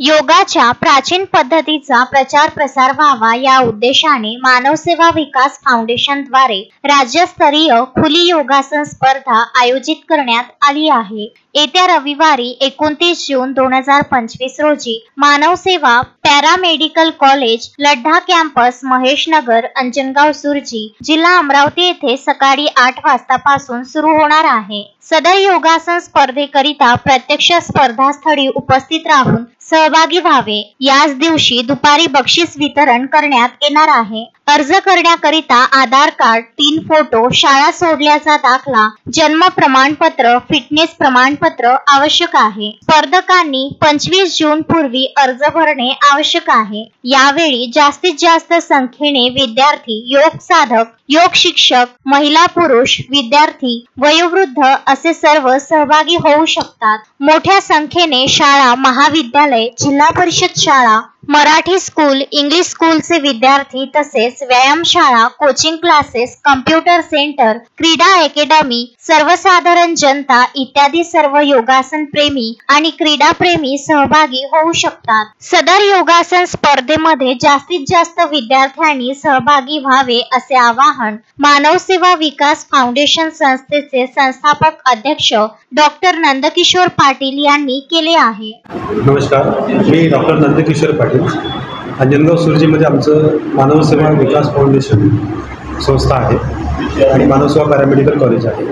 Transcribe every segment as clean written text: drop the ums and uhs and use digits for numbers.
योगाच्या प्राचीन पद्धतीचा प्रचार प्रसार व्हावा या उद्देशाने मानवसेवा विकास फाउंडेशन द्वारे राज्यस्तरीय खुली योगासन स्पर्धा आयोजित करण्यात आली आहे। येत्या रविवारी 29 जून 2025 रोजी Manavseva paramedical college Ladda campus Maheshnagar Anjangaon Surji जिल्हा अमरावती येथे सकाळी 8 वाजतापासून सुरू होणार आहे। सदर योगासन स्पर्धेकरिता प्रत्यक्ष स्पर्धास्थळी उपस्थित राहून सहभागी व्हावे। याच दिवशी दुपारी बक्षीस वितरण करण्यात येणार आहे। अर्ज करण्याकरिता आधार कार्ड, 3 फोटो, शाळा सोडल्याचा दाखला, जन्म प्रमाणपत्र, फिटनेस प्रमाणपत्र आवश्यक आहे। स्पर्धकांनी 25 जून पूर्वी अर्ज भरणे आवश्यक आहे। यावेळी जास्तीत जास्त संख्येने विद्यार्थी, योग साधक, योग शिक्षक, महिला पुरुष, विद्यार्थी, वयोवृद्ध असे सर्व सहभागी होऊ शकतात। मोठ्या संख्येने शाळा, महाविद्यालय, जिल्हा परिषद शाळा, मराठी स्कूल, इंग्लिश स्कूलचे विद्यार्थी तसेच व्यायामशाळा, कोचिंग क्लासेस, कम्प्युटर सेंटर, क्रीडा अकॅडमी, सर्वसाधारण जनता इत्यादी सर्व योगासन प्रेमी आणि क्रीडा प्रेमी सहभागी होऊ शकतात। सदर योगासन स्पर्धेमध्ये जास्तीत जास्त विद्यार्थ्यांनी सहभागी व्हावे असे आवाहन मानवसेवा विकास फाउंडेशन संस्थेचे संस्थापक अध्यक्ष डॉक्टर नंदकिशोर पाटील यांनी केले आहे। नमस्कार, मी डॉक्टर नंदकिशोर पाटील। अंजनगाव सुरजीमध्ये आमचं मानवसेवा विकास फाउंडेशन संस्था आहे आणि मानवसेवा पॅरामेडिकल कॉलेज आहे।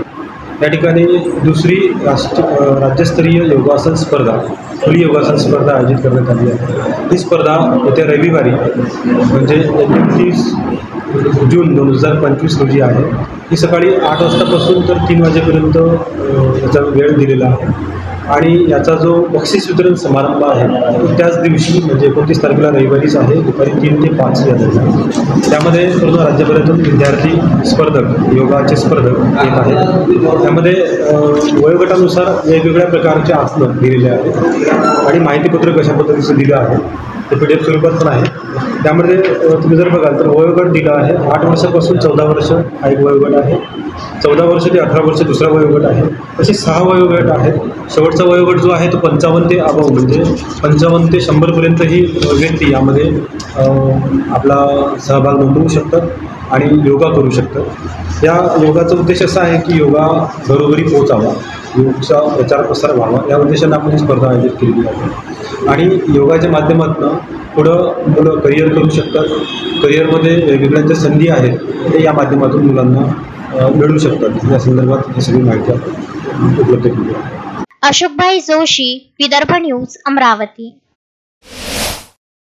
या ठिकाणी दुसरी राज्यस्तरीय योगासन स्पर्धा, खुली योगासन स्पर्धा आयोजित करण्यात आली आहे। ही स्पर्धा येत्या रविवारी म्हणजे 29 जून 2025 रोजी आहे। ही सकाळी 8 वाजतापासून तर 3 वाजेपर्यंत याचा वेळ दिलेला आहे आणि याचा जो बक्षीस वितरण समारंभ आहे तो त्याच दिवशी म्हणजे 29 तारखेला रविवारीच आहे, दुपारी 3 ते 5 या दरम्यान। त्यामध्ये पूर्ण राज्यभरातून विद्यार्थी स्पर्धक, योगाचे स्पर्धक येत आहेत। त्यामध्ये वयोगटानुसार वेगवेगळ्या प्रकारचे आसनं दिलेले आहेत आणि माहितीपत्रक कशा पद्धतीचं दिलं आहे ते PDF स्वरूपात पण आहे। त्यामध्ये तुम्ही जर बघाल तर वयोगट दिला आहे 8 वर्षापासून 14 वर्ष हा एक वयोगट आहे, 14 वर्ष ते 18 वर्ष दुसरा वयोगट आहे, असे 6 वयोगट आहेत। शेवटचा वयोगट जो आहे तो 55 ते अबव म्हणजे 55 ते 100 पर्यंत ही व्यक्ती यामध्ये आपला सहभाग नोंदवू शकतात आणि योगा करू शकतात। या योगाचा उद्देश असा आहे की योगा घरोघरी पोहोचावा, योगचा प्रचार प्रसार व्हावा या उद्देशाने आपण ही स्पर्धा आयोजित केलेली आहे। आणि योगाच्या माध्यमातून पुढं मुलं करिअर करू शकतात। करिअरमध्ये वेगवेगळ्या संधी आहेत ते या माध्यमातून मुलांना मिळू शकतात। या संदर्भात ही सगळी माहिती आपण उपलब्ध केली आहे। अशोकभाई जोशी, विदर्भ न्यूज, अमरावती।